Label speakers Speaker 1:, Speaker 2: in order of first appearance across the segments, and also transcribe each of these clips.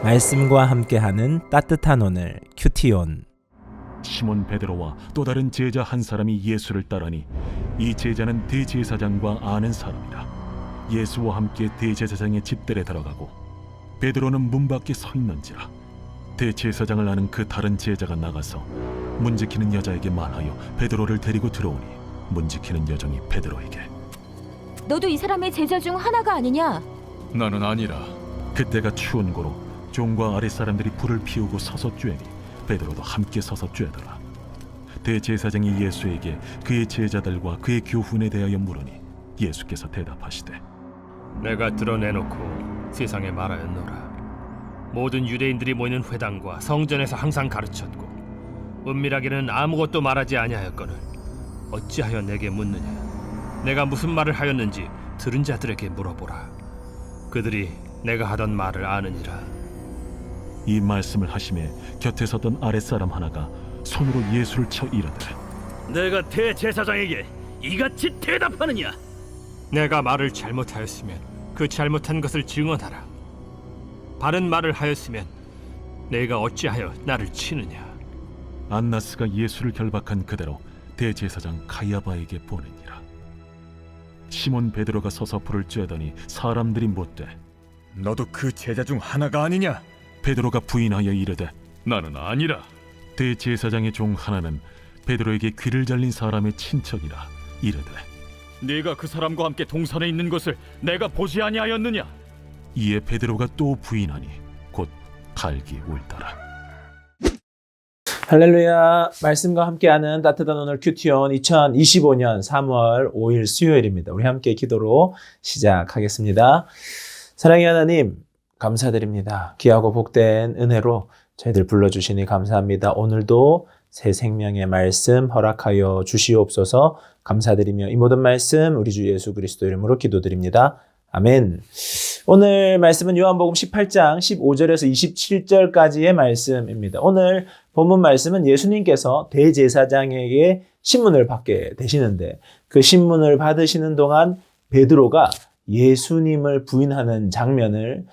Speaker 1: 말씀과 함께하는 따뜻한 오늘 큐티온.
Speaker 2: 시몬 베드로와 또 다른 제자 한 사람이 예수를 따르니 이 제자는 대제사장과 아는 사람이라. 예수와 함께 대제사장의 집들에 들어가고 베드로는 문 밖에 서 있는지라. 대제사장을 아는 그 다른 제자가 나가서 문 지키는 여자에게 말하여 베드로를 데리고 들어오니 문 지키는 여종이 베드로에게
Speaker 3: 너도 이 사람의 제자 중 하나가 아니냐?
Speaker 4: 나는 아니라.
Speaker 2: 그때가 추운 고로 종과 아랫사람들이 불을 피우고 서서 쬐니 베드로도 함께 서서 쬐더라. 대제사장이 예수에게 그의 제자들과 그의 교훈에 대하여 물으니 예수께서 대답하시되
Speaker 5: 내가 드러내놓고 세상에 말하였노라. 모든 유대인들이 모이는 회당과 성전에서 항상 가르쳤고 은밀하게는 아무것도 말하지 아니하였거늘 어찌하여 내게 묻느냐? 내가 무슨 말을 하였는지 들은 자들에게 물어보라. 그들이 내가 하던 말을 아느니라.
Speaker 2: 이 말씀을 하심에 곁에 섰던 아랫사람 하나가 손으로 예수를 쳐 이르되
Speaker 6: 내가 대제사장에게 이같이 대답하느냐?
Speaker 5: 내가 말을 잘못하였으면 그 잘못한 것을 증언하라. 바른 말을 하였으면 내가 어찌하여 나를 치느냐?
Speaker 2: 안나스가 예수를 결박한 그대로 대제사장 가야바에게 보내니라. 시몬 베드로가 서서 불을 쬐더니 사람들이 묻되
Speaker 4: 너도 그 제자 중 하나가 아니냐?
Speaker 2: 베드로가 부인하여 이르되
Speaker 4: 나는 아니라.
Speaker 2: 대제사장의 종 하나는 베드로에게 귀를 잘린 사람의 친척이라. 이르되
Speaker 4: 네가 그 사람과 함께 동산에 있는 것을 내가 보지 아니하였느냐?
Speaker 2: 이에 베드로가 또 부인하니 곧 갈기 울더라.
Speaker 1: 할렐루야. 말씀과 함께하는 따뜻한 오늘 큐티온 2025년 3월 5일 수요일입니다. 우리 함께 기도로 시작하겠습니다. 사랑의 하나님, 감사드립니다. 귀하고 복된 은혜로 저희들 불러주시니 감사합니다. 오늘도 새 생명의 말씀 허락하여 주시옵소서. 감사드리며 이 모든 말씀 우리 주 예수 그리스도 이름으로 기도드립니다. 아멘. 오늘 말씀은 요한복음 18장 15절에서 27절까지의 말씀입니다. 오늘 본문 말씀은 예수님께서 대제사장에게 신문을 받게 되시는데 그 신문을 받으시는 동안 베드로가 예수님을 부인하는 장면을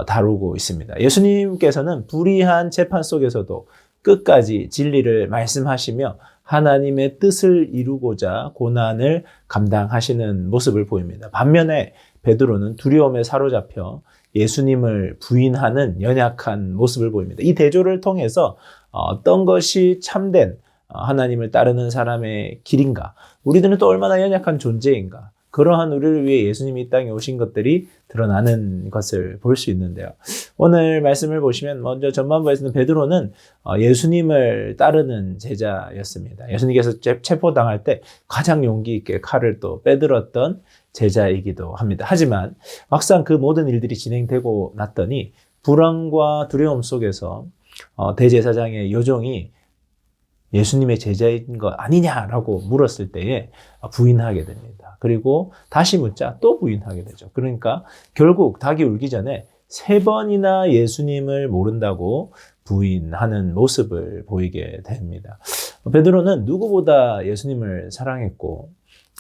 Speaker 1: 다루고 있습니다. 예수님께서는 불의한 재판 속에서도 끝까지 진리를 말씀하시며 하나님의 뜻을 이루고자 고난을 감당하시는 모습을 보입니다. 반면에 베드로는 두려움에 사로잡혀 예수님을 부인하는 연약한 모습을 보입니다. 이 대조를 통해서 어떤 것이 참된 하나님을 따르는 사람의 길인가? 우리들은 또 얼마나 연약한 존재인가? 그러한 우리를 위해 예수님이 이 땅에 오신 것들이 드러나는 것을 볼 수 있는데요. 오늘 말씀을 보시면 먼저 전반부에서는 베드로는 예수님을 따르는 제자였습니다. 예수님께서 체포당할 때 가장 용기 있게 칼을 또 빼들었던 제자이기도 합니다. 하지만 막상 그 모든 일들이 진행되고 났더니 불안과 두려움 속에서 대제사장의 요종이 예수님의 제자인 것 아니냐라고 물었을 때에 부인하게 됩니다. 그리고 다시 묻자 또 부인하게 되죠. 그러니까 결국 닭이 울기 전에 3번이나 예수님을 모른다고 부인하는 모습을 보이게 됩니다. 베드로는 누구보다 예수님을 사랑했고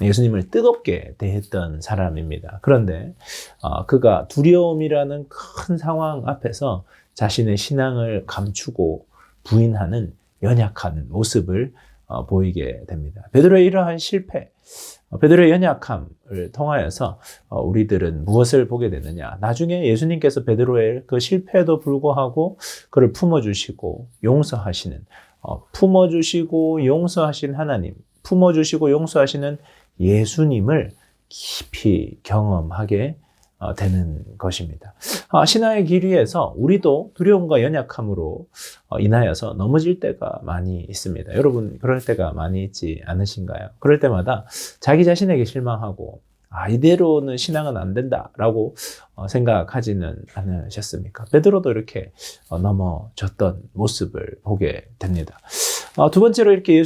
Speaker 1: 예수님을 뜨겁게 대했던 사람입니다. 그런데 그가 두려움이라는 큰 상황 앞에서 자신의 신앙을 감추고 부인하는 연약한 모습을 보이게 됩니다. 베드로의 이러한 실패, 베드로의 연약함을 통하여서 우리들은 무엇을 보게 되느냐? 나중에 예수님께서 베드로의 그 실패에도 불구하고 그를 품어주시고 용서하시는, 품어주시고 용서하신 하나님, 품어주시고 용서하시는 예수님을 깊이 경험하게 되는 것입니다. 신앙의 길 위에서 우리도 두려움과 연약함으로 인하여서 넘어질 때가 많이 있습니다. 여러분 그럴 때가 많이 있지 않으신가요? 그럴 때마다 자기 자신에게 실망하고 이대로는 신앙은 안 된다라고 생각하지는 않으셨습니까? 베드로도 이렇게 넘어졌던 모습을 보게 됩니다. 두 번째로 이렇게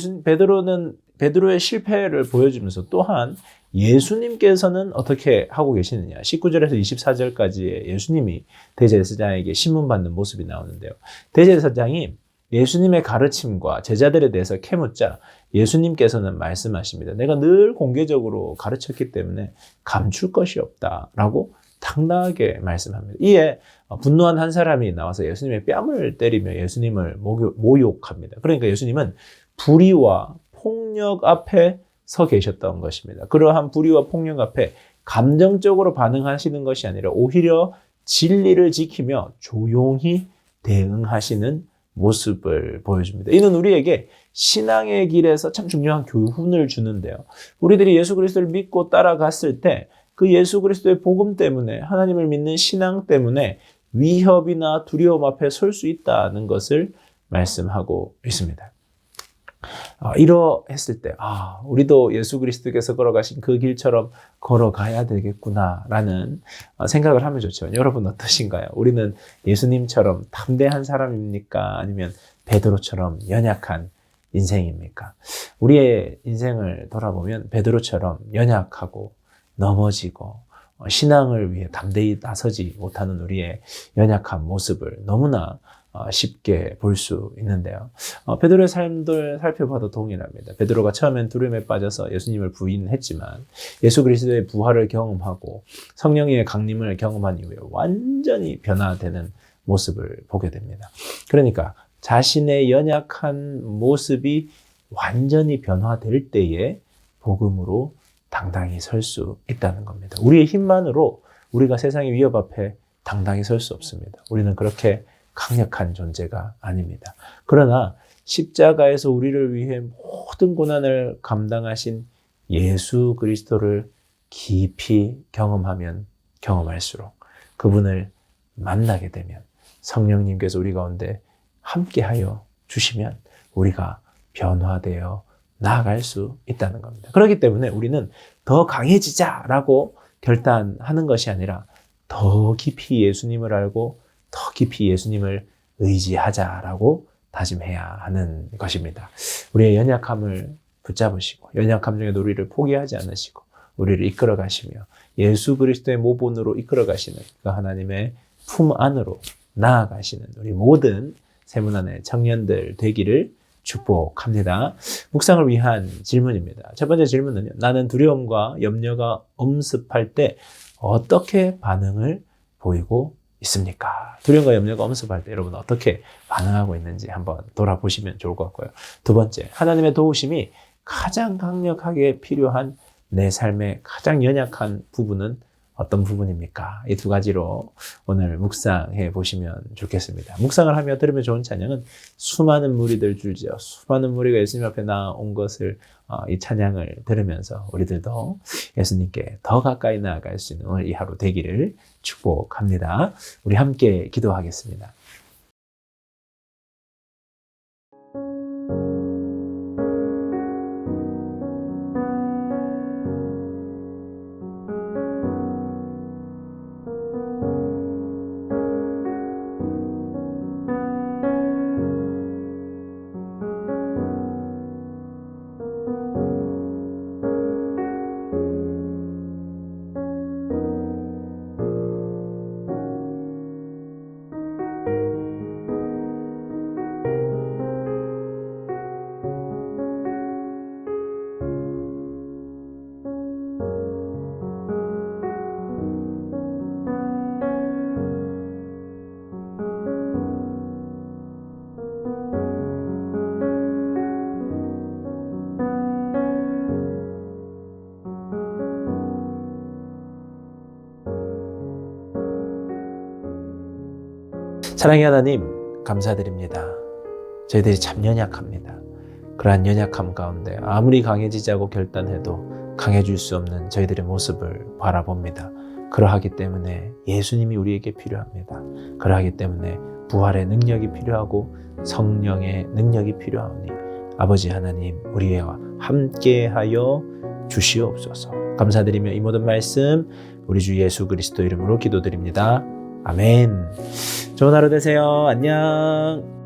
Speaker 1: 베드로의 실패를 보여주면서 또한 예수님께서는 어떻게 하고 계시느냐. 19절에서 24절까지의 예수님이 대제사장에게 신문받는 모습이 나오는데요. 대제사장이 예수님의 가르침과 제자들에 대해서 캐묻자 예수님께서는 말씀하십니다. 내가 늘 공개적으로 가르쳤기 때문에 감출 것이 없다라고 당당하게 말씀합니다. 이에 분노한 한 사람이 나와서 예수님의 뺨을 때리며 예수님을 모욕합니다. 그러니까 예수님은 불의와 폭력 앞에 서 계셨던 것입니다. 그러한 불의와 폭력 앞에 감정적으로 반응하시는 것이 아니라 오히려 진리를 지키며 조용히 대응하시는 모습을 보여줍니다. 이는 우리에게 신앙의 길에서 참 중요한 교훈을 주는데요. 우리들이 예수 그리스도를 믿고 따라갔을 때 그 예수 그리스도의 복음 때문에, 하나님을 믿는 신앙 때문에 위협이나 두려움 앞에 설 수 있다는 것을 말씀하고 있습니다. 이러했을 때 우리도 예수 그리스도께서 걸어가신 그 길처럼 걸어가야 되겠구나라는 생각을 하면 좋죠. 여러분 어떠신가요? 우리는 예수님처럼 담대한 사람입니까? 아니면 베드로처럼 연약한 인생입니까? 우리의 인생을 돌아보면 베드로처럼 연약하고 넘어지고 신앙을 위해 담대히 나서지 못하는 우리의 연약한 모습을 너무나 쉽게 볼 수 있는데요. 베드로의 삶을 살펴봐도 동일합니다. 베드로가 처음엔 두려움에 빠져서 예수님을 부인했지만 예수 그리스도의 부활을 경험하고 성령의 강림을 경험한 이후에 완전히 변화되는 모습을 보게 됩니다. 그러니까 자신의 연약한 모습이 완전히 변화될 때에 복음으로 당당히 설 수 있다는 겁니다. 우리의 힘만으로 우리가 세상의 위협 앞에 당당히 설 수 없습니다. 우리는 그렇게 강력한 존재가 아닙니다. 그러나 십자가에서 우리를 위해 모든 고난을 감당하신 예수 그리스도를 깊이 경험하면 경험할수록 그분을 만나게 되면 성령님께서 우리 가운데 함께하여 주시면 우리가 변화되어 나아갈 수 있다는 겁니다. 그렇기 때문에 우리는 더 강해지자라고 결단하는 것이 아니라 더 깊이 예수님을 알고 더 깊이 예수님을 의지하자라고 다짐해야 하는 것입니다. 우리의 연약함을 붙잡으시고 연약함 중에 우리를 포기하지 않으시고 우리를 이끌어 가시며 예수 그리스도의 모본으로 이끌어 가시는 그 하나님의 품 안으로 나아가시는 우리 모든 세문안의 청년들 되기를 축복합니다. 묵상을 위한 질문입니다. 첫 번째 질문은요. 나는 두려움과 염려가 엄습할 때 어떻게 반응을 보이고 있습니까? 두려움과 염려가 엄습할 때 여러분 어떻게 반응하고 있는지 한번 돌아보시면 좋을 것 같고요. 두 번째, 하나님의 도우심이 가장 강력하게 필요한 내 삶의 가장 연약한 부분은 어떤 부분입니까? 이 두 가지로 오늘 묵상해 보시면 좋겠습니다. 묵상을 하며 들으면 좋은 찬양은 수많은 무리들 줄지어 수많은 무리가 예수님 앞에 나온 것을 이 찬양을 들으면서 우리들도 예수님께 더 가까이 나아갈 수 있는 오늘 이 하루 되기를 축복합니다. 우리 함께 기도하겠습니다. 사랑의 하나님, 감사드립니다. 저희들이 참 연약합니다. 그러한 연약함 가운데 아무리 강해지자고 결단해도 강해질 수 없는 저희들의 모습을 바라봅니다. 그러하기 때문에 예수님이 우리에게 필요합니다. 그러하기 때문에 부활의 능력이 필요하고 성령의 능력이 필요하오니 아버지 하나님, 우리와 함께하여 주시옵소서. 감사드리며 이 모든 말씀 우리 주 예수 그리스도 이름으로 기도드립니다. 아멘. 좋은 하루 되세요. 안녕.